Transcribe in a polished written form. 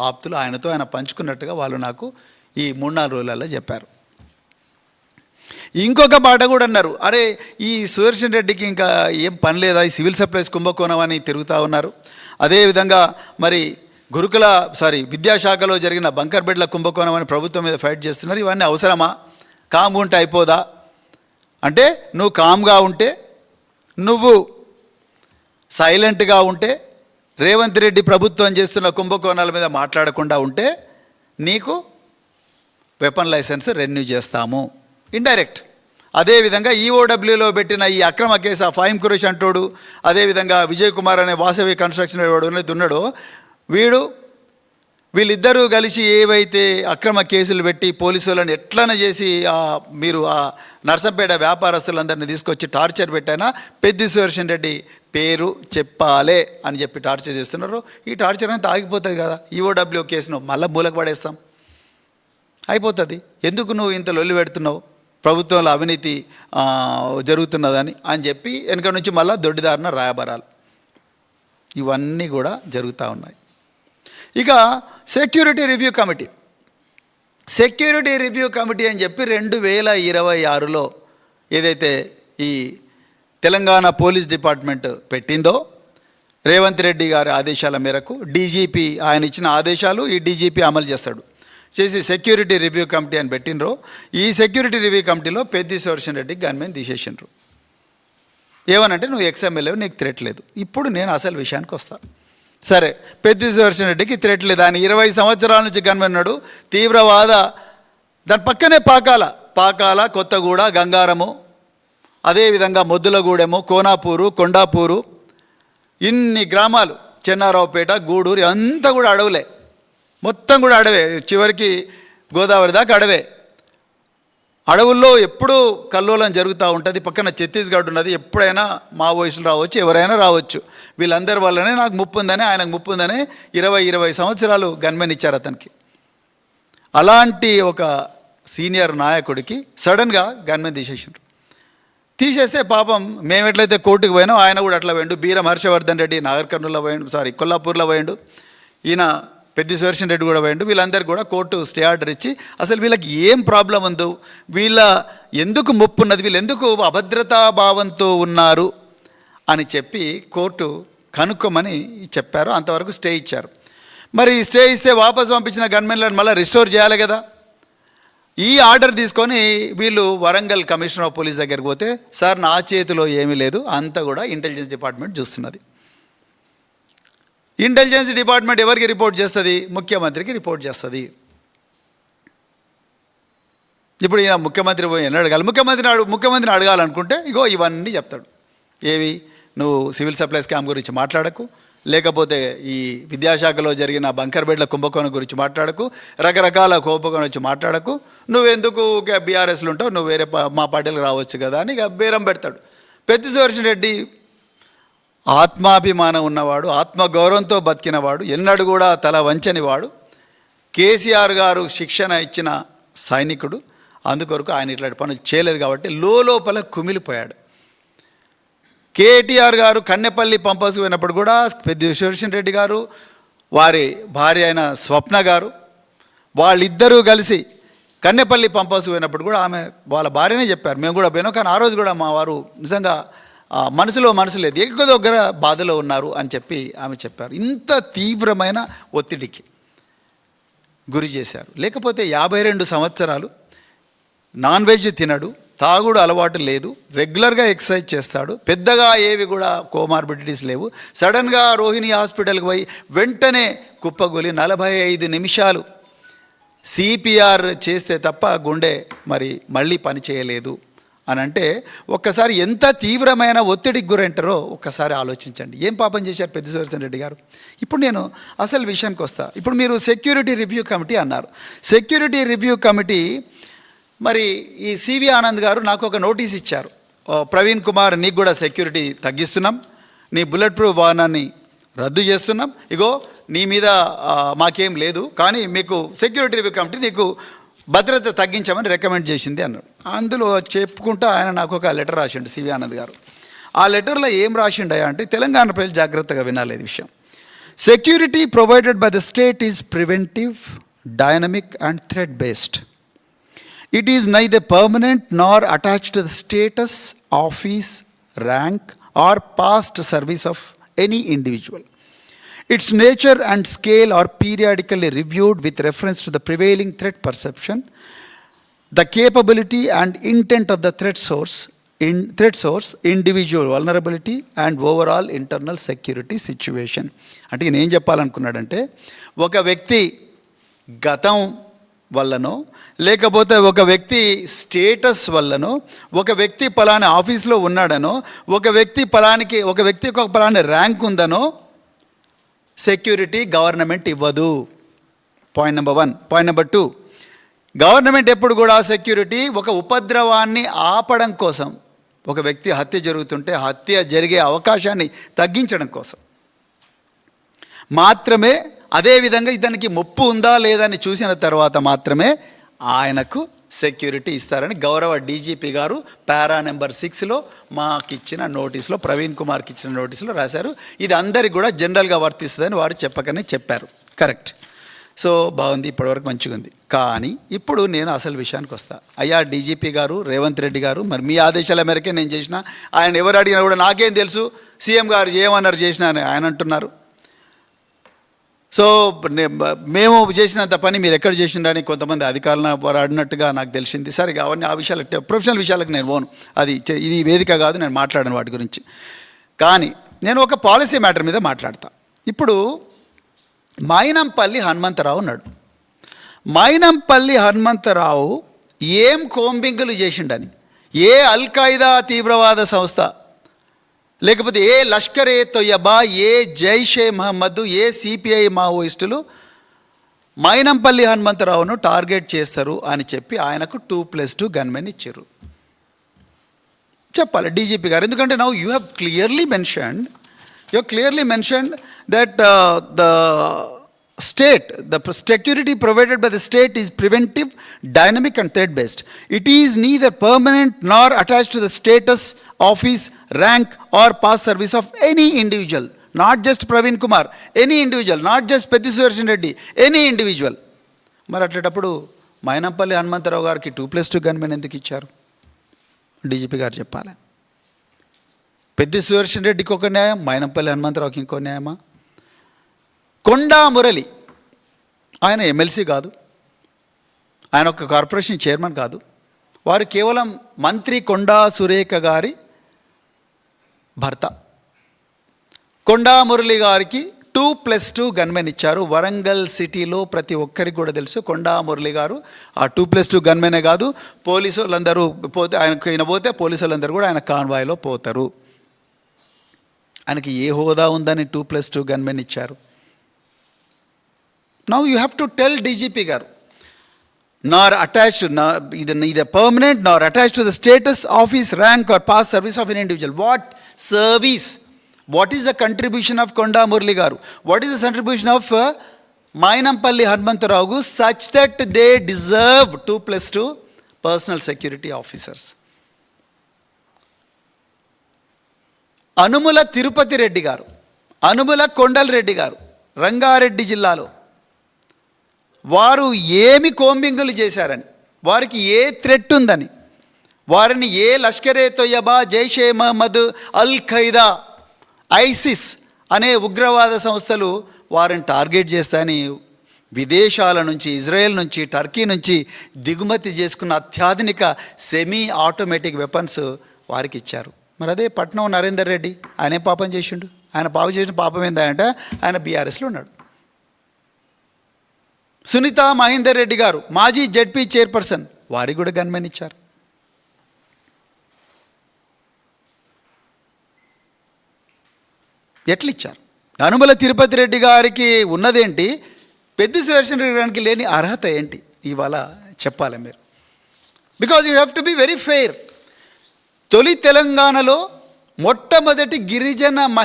ఆప్తులు ఆయనతో ఆయన పంచుకున్నట్టుగా వాళ్ళు నాకు ఈ 3-4 రోజులలో చెప్పారు. ఇంకొక మాట కూడా అన్నారు, అరే ఈ సుదర్శన్ రెడ్డికి ఇంకా ఏం పని లేదా, ఈ సివిల్ సప్లైస్ కుంభకోణం అని తిరుగుతూ ఉన్నారు. అదేవిధంగా మరి విద్యాశాఖలో జరిగిన బంకర్ బెడ్ల కుంభకోణం అని ప్రభుత్వం మీద ఫైట్ చేస్తున్నారు. ఇవన్నీ అవసరమా? కామ్గా ఉంటే అయిపోదా? అంటే నువ్వు కామ్గా ఉంటే, నువ్వు సైలెంట్గా ఉంటే, రేవంత్ రెడ్డి ప్రభుత్వం చేస్తున్న కుంభకోణాల మీద మాట్లాడకుండా ఉంటే నీకు వెపన్ లైసెన్స్ రెన్యూ చేస్తాము ఇండైరెక్ట్. అదేవిధంగా ఈఓడబ్ల్యూలో పెట్టిన ఈ అక్రమ కేసు ఆ ఫాయిమ్ కురేష్ అంటోడు, అదేవిధంగా విజయ్ కుమార్ అనే వాసవి కన్స్ట్రక్షన్ వాడు ఉన్నాడో వీళ్ళిద్దరూ కలిసి ఏవైతే అక్రమ కేసులు పెట్టి పోలీసులను ఎట్లన చేసి మీరు ఆ నర్సంపేట వ్యాపారస్తులందరినీ తీసుకొచ్చి టార్చర్ పెట్టైనా పెద్ది సుదర్శన్ రెడ్డి పేరు చెప్పాలే అని చెప్పి టార్చర్ చేస్తున్నారు. ఈ టార్చర్ అంతా ఆగిపోతుంది కదా, ఈఓడబ్ల్యూ కేసును మళ్ళీ మూలకు పడేస్తాం, అయిపోతుంది. ఎందుకు నువ్వు ఇంత లొల్లి పెడుతున్నావు, ప్రభుత్వంలో అవినీతి జరుగుతున్నదని అని చెప్పి వెనక నుంచి మళ్ళీ దొడ్డిదారిన రాయబారాలు ఇవన్నీ కూడా జరుగుతూ ఉన్నాయి. ఇక సెక్యూరిటీ రివ్యూ కమిటీ అని చెప్పి 2026లో ఏదైతే ఈ తెలంగాణ పోలీస్ డిపార్ట్మెంట్ పెట్టిందో, రేవంత్ రెడ్డి గారి ఆదేశాల మేరకు డీజీపీ ఆయన ఇచ్చిన ఆదేశాలు ఈ డీజీపీ అమలు చేసి సెక్యూరిటీ రివ్యూ కమిటీ అని పెట్టినరు. ఈ సెక్యూరిటీ రివ్యూ కమిటీలో పెద్ది సుదర్శన్ రెడ్డికి గన్మెన్ తీసేసిండ్రు. ఏమనంటే నువ్వు ఎక్స్ఎమ్మెల్యే, నీకు థ్రెట్ లేదు. ఇప్పుడు నేను అసలు విషయానికి వస్తాను. సరే, పెద్ది సుదర్శన్ రెడ్డికి థ్రెట్ లేదు, ఆయన 20 సంవత్సరాల నుంచి గన్మెన్ ఉన్నాడు. తీవ్రవాద దాని పక్కనే పాకాల కొత్తగూడ, గంగారము, అదేవిధంగా మొద్దులగూడెము, కోనాపూరు, కొండాపూరు, ఇన్ని గ్రామాలు, చెన్నారావుపేట, గూడూరు అంతా కూడా అడవులే, మొత్తం కూడా అడవే, చివరికి గోదావరి దాకా అడవే. అడవుల్లో ఎప్పుడూ కల్లోలం జరుగుతూ ఉంటుంది. పక్కన ఛత్తీస్గఢ్ ఉన్నది, ఎప్పుడైనా మావోయిస్టులు రావచ్చు, ఎవరైనా రావచ్చు. వీళ్ళందరి వల్లనే నాకు ముప్పు ఉందని, ఆయనకు ముప్పు ఉందని 20 సంవత్సరాలు గన్మెన్ ఇచ్చారు అతనికి. అలాంటి ఒక సీనియర్ నాయకుడికి సడన్గా గన్మెన్ తీసేస్తే పాపం మేము ఎట్లయితే కోర్టుకు పోయినాం ఆయన కూడా అట్లా పోయిండు. బీరం హర్షవర్ధన్ రెడ్డి నాగర్ కర్నూల్లో పోయిండు, కొల్లాపూర్లో పోయిండు, ఈయన పెద్ది సుదర్శన్ రెడ్డి కూడా పోయిండు. వీళ్ళందరికీ కూడా కోర్టు స్టే ఆర్డర్ ఇచ్చి అసలు వీళ్ళకి ఏం ప్రాబ్లం ఉందో, వీళ్ళ ఎందుకు ముప్పు ఉన్నది, వీళ్ళు ఎందుకు అభద్రతా భావంతో ఉన్నారు అని చెప్పి కోర్టు కనుక్కోమని చెప్పారు. అంతవరకు స్టే ఇచ్చారు. మరి స్టే ఇస్తే వాపసు పంపించిన గన్మెన్లను మళ్ళీ రిస్టోర్ చేయాలి కదా. ఈ ఆర్డర్ తీసుకొని వీళ్ళు వరంగల్ కమిషనర్ ఆఫ్ పోలీస్ దగ్గరికి పోతే, సార్ నా చేతిలో ఏమీ లేదు, అంతా కూడా ఇంటెలిజెన్స్ డిపార్ట్మెంట్ చూస్తున్నది. ఇంటెలిజెన్స్ డిపార్ట్మెంట్ ఎవరికి రిపోర్ట్ చేస్తుంది? ముఖ్యమంత్రికి రిపోర్ట్ చేస్తుంది. ఇప్పుడు ఈయన ముఖ్యమంత్రి పోయి ఎన్న అడగాలి? ముఖ్యమంత్రిని అడగాలనుకుంటే ఇగో ఇవన్నీ చెప్తాడు. ఏవి? నువ్వు సివిల్ సప్లై స్కామ్ గురించి మాట్లాడకు, లేకపోతే ఈ విద్యాశాఖలో జరిగిన బంకర్ బెడ్ల కుంభకోణం గురించి మాట్లాడకు, రకరకాల కుంభకోణం గురించి మాట్లాడకు, నువ్వెందుకు బీఆర్ఎస్లు ఉంటావు, నువ్వు వేరే మా పార్టీలకు రావచ్చు కదా అని ఇక బేరం పెడతాడు. పెద్ది సుదర్శన్ రెడ్డి ఆత్మాభిమానం ఉన్నవాడు, ఆత్మగౌరవంతో బతికినవాడు, ఎన్నడూ కూడా తల వంచని వాడు, కేసీఆర్ గారు శిక్షణ ఇచ్చిన సైనికుడు. అందుకొరకు ఆయన ఇట్లాంటి పనులు చేయలేదు కాబట్టి లోపల కుమిలిపోయాడు. కేటీఆర్ గారు కన్నెపల్లి పంపస్కు పోయినప్పుడు కూడా పెద్ది సుదర్శన్ రెడ్డి గారు, వారి భార్య అయిన స్వప్న గారు, వాళ్ళిద్దరూ కలిసి కన్నెపల్లి పంపస్కు పోయినప్పుడు కూడా ఆమె వాళ్ళ భార్యనే చెప్పారు, మేము కూడా పోయినాం, కానీ ఆ రోజు కూడా మా వారు నిజంగా మనసు లేదు, ఎక్కువ దగ్గర బాధలో ఉన్నారు అని చెప్పి ఆమె చెప్పారు. ఇంత తీవ్రమైన ఒత్తిడికి గురి చేశారు. లేకపోతే 52 సంవత్సరాలు నాన్ వెజ్ తినడు, తాగుడు అలవాటు లేదు, రెగ్యులర్గా ఎక్సర్సైజ్ చేస్తాడు, పెద్దగా ఏవి కూడా కోమార్బిడిటీస్ లేవు. సడన్గా రోహిణి హాస్పిటల్కి పోయి వెంటనే కుప్పగొలి 45 నిమిషాలు సిపిఆర్ చేస్తే తప్ప గుండె మళ్ళీ పని చేయలేదు అని అంటే ఒక్కసారి ఎంత తీవ్రమైన ఒత్తిడికి గురంటారో ఒక్కసారి ఆలోచించండి. ఏం పాపం చేశారు పెద్ది సుదర్శన్ రెడ్డి గారు? ఇప్పుడు నేను అసలు విషయానికి వస్తా. ఇప్పుడు మీరు సెక్యూరిటీ రివ్యూ కమిటీ అన్నారు. సెక్యూరిటీ రివ్యూ కమిటీ ఈ సివి ఆనంద్ గారు నాకు ఒక నోటీస్ ఇచ్చారు, ప్రవీణ్ కుమార్ నీకు కూడా సెక్యూరిటీ తగ్గిస్తున్నాం, నీ బుల్లెట్ ప్రూఫ్ వాహనాన్ని రద్దు చేస్తున్నాం, ఇగో నీ మీద మాకేం లేదు, కానీ మీకు సెక్యూరిటీ రివ్యూ కమిటీ నీకు భద్రత తగ్గించామని రికమెండ్ చేసింది అన్నాడు. అందులో చెప్పుకుంటూ ఆయన నాకు ఒక లెటర్ రాసిండు సివి ఆనంద్ గారు. ఆ లెటర్లో ఏం రాసిండయా అంటే, తెలంగాణ ప్రజలు జాగ్రత్తగా వినాలి ఈ విషయం. Security provided by the state is preventive, dynamic, and threat-based. It is neither permanent nor attached to the status, office, rank, or past service of any individual. Its nature and scale are periodically reviewed with reference to the prevailing threat perception, the capability and intent of the threat source, individual vulnerability, and overall internal security situation. అంటే నేను ఏం చెప్పాలనుకున్నాడంటే, ఒక వ్యక్తి గతం వల్లనో లేకపోతే ఒక వ్యక్తి స్టేటస్ వల్లనో, ఒక వ్యక్తి పలానా ఆఫీస్లో ఉన్నాడనో, ఒక వ్యక్తికి ఒక పలానా ర్యాంక్ ఉందనో సెక్యూరిటీ గవర్నమెంట్ ఇవ్వదు. Point number 1. Point number 2, government ఎప్పుడు కూడా సెక్యూరిటీ ఒక ఉపద్రవాన్ని ఆపడం కోసం, ఒక వ్యక్తి హత్య జరుగుతుంటే హత్య జరిగే అవకాశాన్ని తగ్గించడం కోసం మాత్రమే, అదేవిధంగా ఇతనికి ముప్పు ఉందా లేదా అని చూసిన తర్వాత మాత్రమే ఆయనకు సెక్యూరిటీ ఇస్తారని గౌరవ డీజీపీ గారు పారా నెంబర్ 6లో మాకిచ్చిన నోటీసులో, ప్రవీణ్ కుమార్కి ఇచ్చిన నోటీసులో రాశారు. ఇది అందరికి కూడా జనరల్గా వర్తిస్తుందని వారు చెప్పకనే చెప్పారు. కరెక్ట్. సో బాగుంది, ఇప్పటివరకు మంచిగా ఉంది. కానీ ఇప్పుడు నేను అసలు విషయానికి వస్తా. అయ్యా డీజీపీ గారు, రేవంత్ రెడ్డి గారు, మరి మీ ఆదేశాల మేరకే నేను చేసిన, ఆయన ఎవరు అడిగినా కూడా నాకేం తెలుసు, సీఎం గారు ఏమన్నారు చేసినా అని ఆయన అంటున్నారు. సో మేము చేసినంత పని మీరు ఎక్కడ చేసిండని కొంతమంది అధికారులను వారు అడినట్టుగా నాకు తెలిసింది. సరే అవన్నీ ఆ విషయాలకు, ప్రొఫెషనల్ విషయాలకు నేను పోను, ఇది వేదిక కాదు, నేను మాట్లాడను వాటి గురించి. కానీ నేను ఒక పాలసీ మ్యాటర్ మీద మాట్లాడతా. ఇప్పుడు మైనంపల్లి హనుమంతరావు ఉన్నాడు. మైనంపల్లి హనుమంతరావు ఏం కోంబింగులు చేసిండని, ఏ అల్ఖాయిదా తీవ్రవాద సంస్థ, లేకపోతే ఏ లష్కర్ ఏ తొయ్యబా, ఏ జైషే మహమ్మద్, ఏ సిపిఐ మావోయిస్టులు మైనంపల్లి హనుమంతరావును టార్గెట్ చేస్తారు అని చెప్పి ఆయనకు 2+2 గన్మెన్ ఇచ్చారు. చెప్పాలి డీజీపీ గారు, ఎందుకంటే now you have clearly mentioned that the security provided by the state is preventive, dynamic, and threat based. It is neither permanent nor attached to the status, office, rank, or past service of any individual, not just Praveen Kumar, any individual, not just Petti Sudarshan Reddy, any individual. మరి అట్లేటప్పుడు మైనంపల్లి హనుమంతరావు గారికి 2+2 gunmen ఎందుకు ఇచ్చారు? DGP గారు చెప్పాలి. పెద్ది సుదర్శన్ రెడ్డికి ఒక న్యాయం, మైనంపల్లి హనుమంతరావుకి ఇంకో న్యాయమా? కొండా మురళి, ఆయన ఎమ్మెల్సీ కాదు, ఆయన ఒక కార్పొరేషన్ చైర్మన్ కాదు, వారు కేవలం మంత్రి కొండా సురేఖ గారి భర్త. కొండా మురళి గారికి 2+2 గన్మెన్ ఇచ్చారు. వరంగల్ సిటీలో ప్రతి ఒక్కరికి కూడా తెలుసు కొండా మురళి గారు ఆ 2+2 గన్మెనే కాదు, పోలీసు వాళ్ళందరూ పోతే పోలీసు వాళ్ళందరూ కూడా ఆయన కాన్వాయ్లో పోతారు. ఆయనకి ఏ హోదా ఉందని 2+2 గన్మెన్ ఇచ్చారు? Now you have to tell DGP garu, nor attached, neither permanent nor attached to the status, office, rank, or past service of an individual. What service? What is the contribution of Konda Murli garu? What is the contribution of Maynampalli Hanumantarao such that they deserve 2+2 personal security officers? Anumula Tirupati Reddy గారు, అనుముల కొండల్ రెడ్డి గారు, రంగారెడ్డి జిల్లాలో వారు ఏమి కోంబింగులు చేశారని, వారికి ఏ threat ఉందని, వారిని ఏ లష్కర్ ఏ తొయ్యబా, జైషే మహమ్మద్, అల్ Qaeda, ISIS అనే ఉగ్రవాద సంస్థలు వారిని టార్గెట్ చేస్తాయని విదేశాల నుంచి, ఇజ్రాయెల్ నుంచి, టర్కీ నుంచి దిగుమతి చేసుకున్న అత్యాధునిక సెమీ ఆటోమేటిక్ వెపన్స్ వారికి ఇచ్చారు. మరి అదే పట్నం నరేందర్ రెడ్డి, ఆయనే పాపం చేసిండు. ఆయన చేసిన పాపం ఏంటంటే ఆయన బీఆర్ఎస్లో ఉన్నాడు. సునీత మహేందర్ రెడ్డి గారు మాజీ జెడ్పీ చైర్పర్సన్, వారికి కూడా గన్మెన్ ఇచ్చారు. ఎట్లిచ్చారు? అనుమల తిరుపతి రెడ్డి గారికి ఉన్నదేంటి, పెద్ది సుదర్శన్ రెడ్డి గారికి లేని అర్హత ఏంటి? ఇవాళ చెప్పాలి మీరు. Because you have to be very fair. తొలి తెలంగాణలో మొట్టమొదటి గిరిజన మహిళ